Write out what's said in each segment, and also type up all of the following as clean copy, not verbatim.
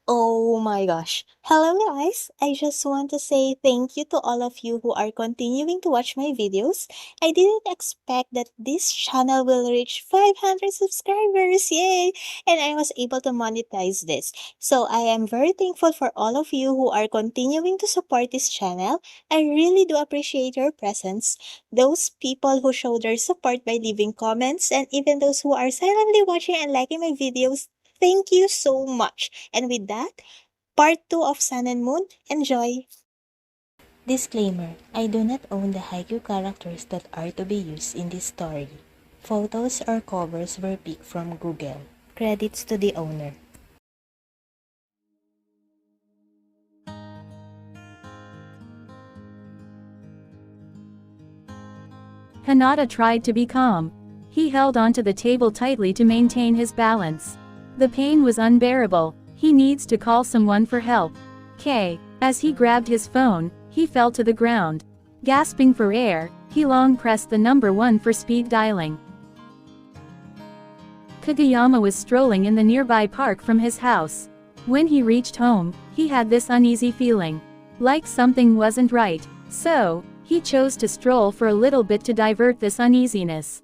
Oh my gosh. Hello guys. I just want to say thank you to all of you who are continuing to watch my videos. I didn't expect that this channel will reach 500 subscribers. Yay! And I was able to monetize this. So I am very thankful for all of you who are continuing to support this channel. I really do appreciate your presence. Those people who show their support by leaving comments and even those who are silently watching and liking my videos. Thank you so much. And with that, part 2 of Sun and Moon, enjoy! Disclaimer, I do not own the haiku characters that are to be used in this story. Photos or covers were picked from Google. Credits to the owner. Hinata tried to be calm. He held onto the table tightly to maintain his balance. The pain was unbearable. He needs to call someone for help. As he grabbed his phone, he fell to the ground. Gasping for air, he long pressed the number 1 for speed dialing. Kageyama was strolling in the nearby park from his house. When he reached home, he had this uneasy feeling. Like something wasn't right. So, he chose to stroll for a little bit to divert this uneasiness.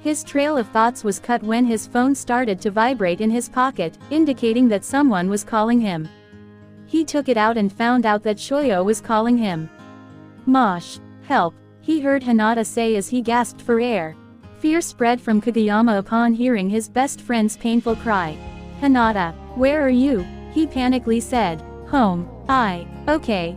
His trail of thoughts was cut when his phone started to vibrate in his pocket, indicating that someone was calling him. He took it out and found out that Shōyō was calling him. Mosh, help, he heard Hinata say as he gasped for air. Fear spread from Kageyama upon hearing his best friend's painful cry. Hinata, where are you? He panically said. Home. Okay,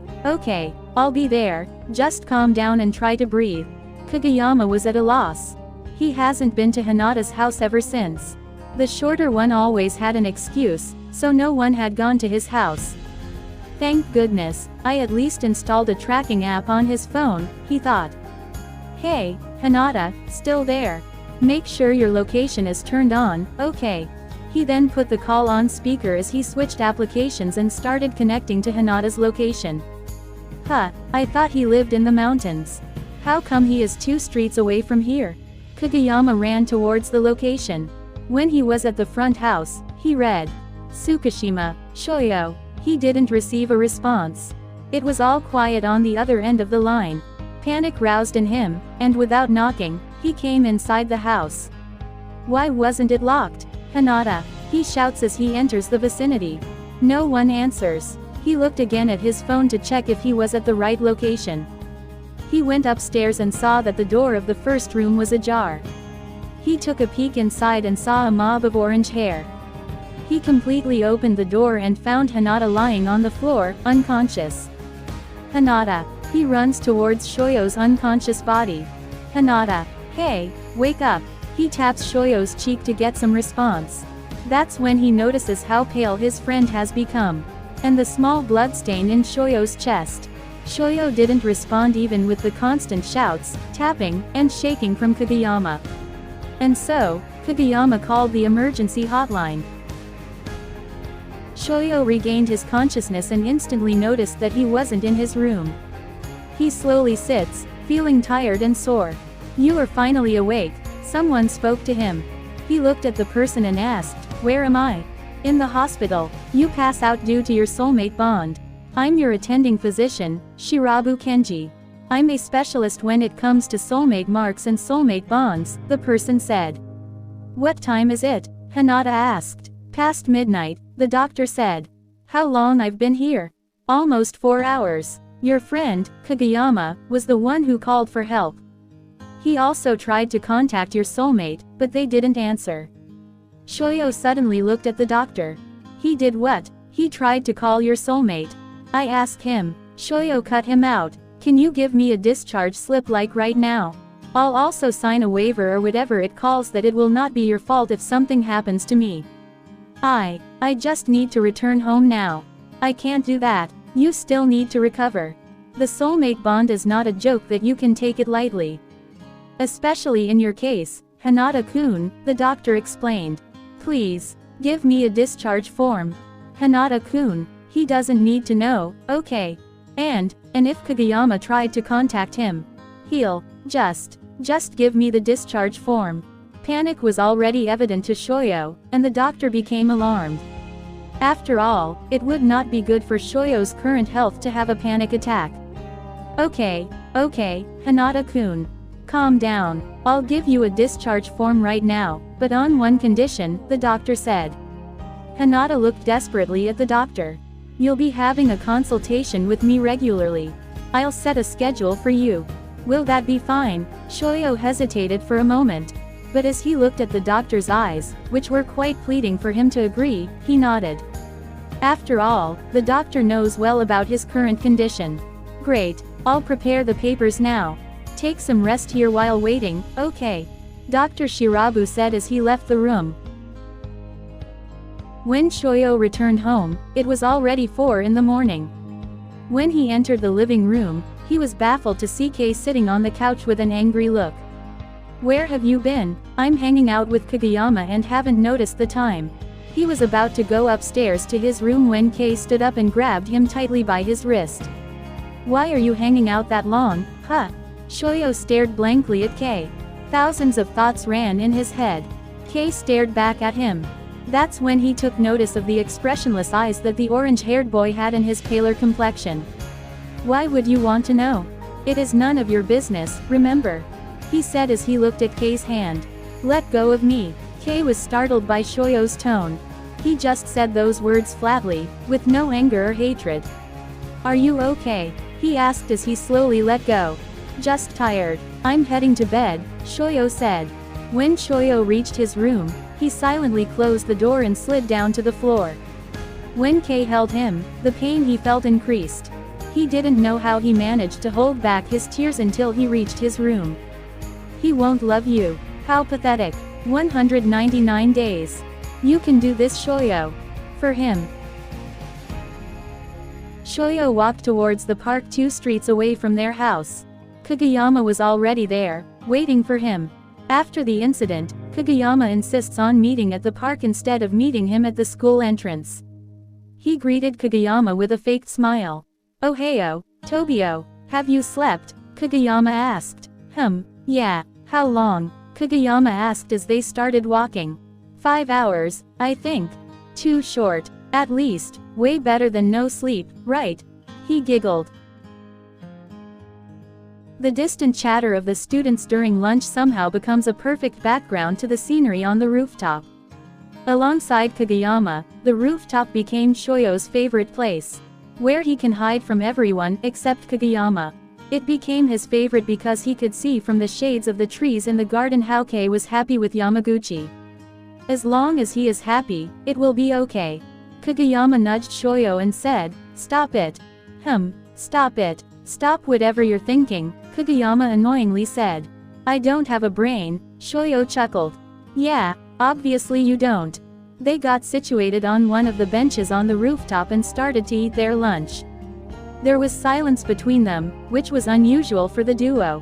I'll be there, just calm down and try to breathe. Kageyama was at a loss. He hasn't been to Hinata's house ever since. The shorter one always had an excuse, so no one had gone to his house. Thank goodness, I at least installed a tracking app on his phone, he thought. Hey, Hinata, still there? Make sure your location is turned on, okay. He then put the call on speaker as he switched applications and started connecting to Hinata's location. I thought he lived in the mountains. How come he is 2 streets away from here? Kageyama ran towards the location. When he was at the front house, he read, Tsukishima, Shōyō. He didn't receive a response. It was all quiet on the other end of the line. Panic roused in him, and without knocking, he came inside the house. Why wasn't it locked? Hinata, he shouts as he enters the vicinity. No one answers. He looked again at his phone to check if he was at the right location. He went upstairs and saw that the door of the first room was ajar. He took a peek inside and saw a mob of orange hair. He completely opened the door and found Hinata lying on the floor, unconscious. Hinata. He runs towards Shōyō's unconscious body. Hinata. Hey, wake up. He taps Shōyō's cheek to get some response. That's when he notices how pale his friend has become. And the small bloodstain in Shōyō's chest. Shōyō didn't respond even with the constant shouts, tapping, and shaking from Kageyama. And so, Kageyama called the emergency hotline. Shōyō regained his consciousness and instantly noticed that he wasn't in his room. He slowly sits, feeling tired and sore. You are finally awake, someone spoke to him. He looked at the person and asked, where am I? In the hospital. You pass out due to your soulmate bond. I'm your attending physician, Shirabu Kenji. I'm a specialist when it comes to soulmate marks and soulmate bonds, the person said. What time is it? Hinata asked. Past midnight, the doctor said. How long I've been here? Almost 4 hours. Your friend, Kageyama, was the one who called for help. He also tried to contact your soulmate, but they didn't answer. Shōyō suddenly looked at the doctor. He did what? He tried to call your soulmate. I asked him. Shōyō cut him out. Can you give me a discharge slip like right now? I'll also sign a waiver or whatever it calls that it will not be your fault if something happens to me. I just need to return home now. I can't do that. You still need to recover. The soulmate bond is not a joke that you can take it lightly. Especially in your case, Hinata-kun, the doctor explained. Please, give me a discharge form. Hinata-kun, he doesn't need to know, okay. And if Kageyama tried to contact him, he'll just give me the discharge form. Panic was already evident to Shōyō, and the doctor became alarmed. After all, it would not be good for Shōyō's current health to have a panic attack. Okay, Hinata-kun. Calm down. I'll give you a discharge form right now, but on one condition, the doctor said. Hinata looked desperately at the doctor. You'll be having a consultation with me regularly. I'll set a schedule for you. Will that be fine? Shōyō hesitated for a moment. But as he looked at the doctor's eyes, which were quite pleading for him to agree, he nodded. After all, the doctor knows well about his current condition. Great, I'll prepare the papers now. Take some rest here while waiting, okay? Dr. Shirabu said as he left the room. When Shōyō returned home, it was already 4 in the morning. When he entered the living room, he was baffled to see Kei sitting on the couch with an angry look. Where have you been? I'm hanging out with Kageyama and haven't noticed the time. He was about to go upstairs to his room when Kei stood up and grabbed him tightly by his wrist. Why are you hanging out that long, huh? Shōyō stared blankly at Kei. Thousands of thoughts ran in his head. Kei stared back at him. That's when he took notice of the expressionless eyes that the orange-haired boy had in his paler complexion. Why would you want to know? It is none of your business, remember? He said as he looked at Kei's hand. Let go of me. Kei was startled by Shōyō's tone. He just said those words flatly, with no anger or hatred. Are you okay? He asked as he slowly let go. Just tired. I'm heading to bed, Shōyō said. When Shōyō reached his room, he silently closed the door and slid down to the floor. When Kei held him, the pain he felt increased. He didn't know how he managed to hold back his tears until he reached his room. He won't love you. How pathetic. 199 days. You can do this, Shōyō. For him. Shōyō walked towards the park 2 streets away from their house. Kageyama was already there, waiting for him. After the incident, Kageyama insists on meeting at the park instead of meeting him at the school entrance. He greeted Kageyama with a faked smile. Ohio, Tobio, have you slept? Kageyama asked. Yeah, how long? Kageyama asked as they started walking. 5 hours, I think. Too short. At least, way better than no sleep, right? He giggled. The distant chatter of the students during lunch somehow becomes a perfect background to the scenery on the rooftop. Alongside Kageyama, the rooftop became Shōyō's favorite place, where he can hide from everyone except Kageyama. It became his favorite because he could see from the shades of the trees in the garden how Kei was happy with Yamaguchi. As long as he is happy, it will be okay. Kageyama nudged Shōyō and said, Stop it. Stop it. Stop whatever you're thinking, Kageyama annoyingly said. I don't have a brain, Shōyō chuckled. Yeah, obviously you don't. They got situated on one of the benches on the rooftop and started to eat their lunch. There was silence between them, which was unusual for the duo.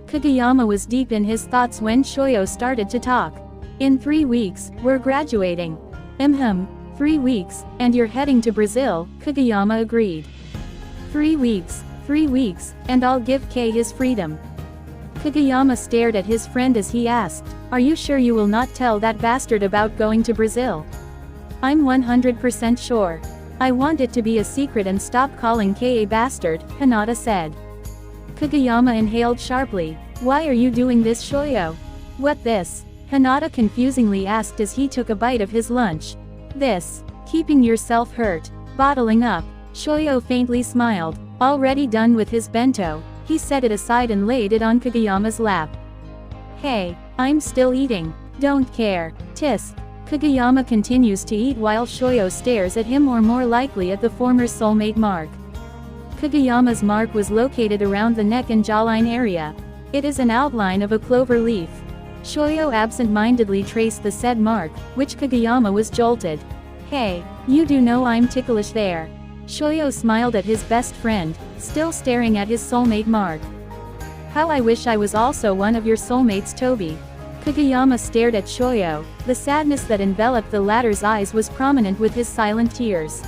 Kageyama was deep in his thoughts when Shōyō started to talk. In 3 weeks, we're graduating. 3 weeks, and you're heading to Brazil, Kageyama agreed. 3 weeks, and I'll give Kei his freedom. Kageyama stared at his friend as he asked, Are you sure you will not tell that bastard about going to Brazil? I'm 100% sure. I want it to be a secret and stop calling Kei a bastard, Hinata said. Kageyama inhaled sharply. Why are you doing this, Shōyō? What this? Hinata confusingly asked as he took a bite of his lunch. This. Keeping yourself hurt. Bottling up. Shōyō faintly smiled. Already done with his bento, he set it aside and laid it on Kageyama's lap. Hey, I'm still eating. Don't care. Tisk. Kageyama continues to eat while Shōyō stares at him, or more likely at the former soulmate mark. Kageyama's mark was located around the neck and jawline area. It is an outline of a clover leaf. Shōyō absent-mindedly traced the said mark, which Kageyama was jolted. Hey, you do know I'm ticklish there. Shōyō smiled at his best friend, still staring at his soulmate mark. How I wish I was also one of your soulmates, Toby. Kageyama stared at Shōyō. The sadness that enveloped the latter's eyes was prominent with his silent tears.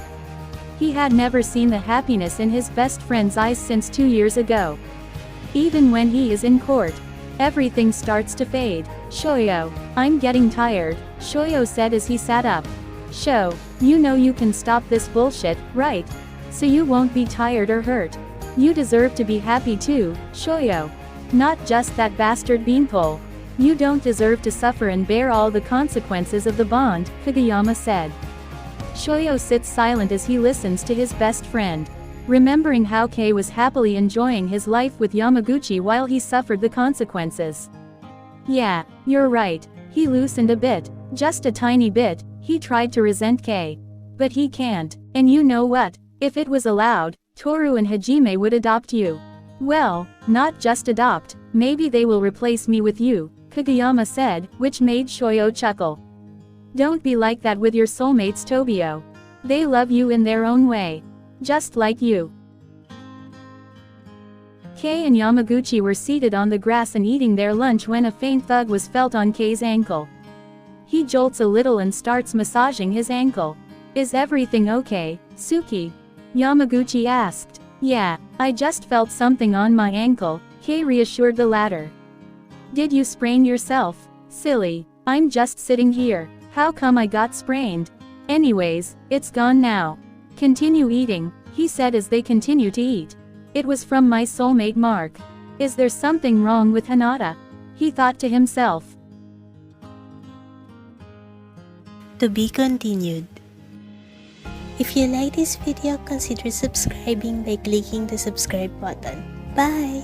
He had never seen the happiness in his best friend's eyes since 2 years ago. Even when he is in court, everything starts to fade. Shōyō, I'm getting tired, Shōyō said as he sat up. Sho, you know you can stop this bullshit, right? So you won't be tired or hurt. You deserve to be happy too, Shōyō. Not just that bastard beanpole. You don't deserve to suffer and bear all the consequences of the bond, Kageyama said. Shōyō sits silent as he listens to his best friend, remembering how Kei was happily enjoying his life with Yamaguchi while he suffered the consequences. Yeah, you're right, he loosened a bit, just a tiny bit. He tried to resent Kei. But he can't, and you know what? If it was allowed, Toru and Hajime would adopt you. Well, not just adopt, maybe they will replace me with you, Kageyama said, which made Shōyō chuckle. Don't be like that with your soulmates, Tobio. They love you in their own way. Just like you. Kei and Yamaguchi were seated on the grass and eating their lunch when a faint tug was felt on Kei's ankle. He jolts a little and starts massaging his ankle. Is everything okay, Tsuki? Yamaguchi asked. Yeah, I just felt something on my ankle, Kei reassured the latter. Did you sprain yourself? Silly, I'm just sitting here. How come I got sprained? Anyways, it's gone now. Continue eating, he said as they continue to eat. It was from my soulmate Mark. Is there something wrong with Hinata? He thought to himself. To be continued. If you like this video, consider subscribing by clicking the subscribe button. Bye!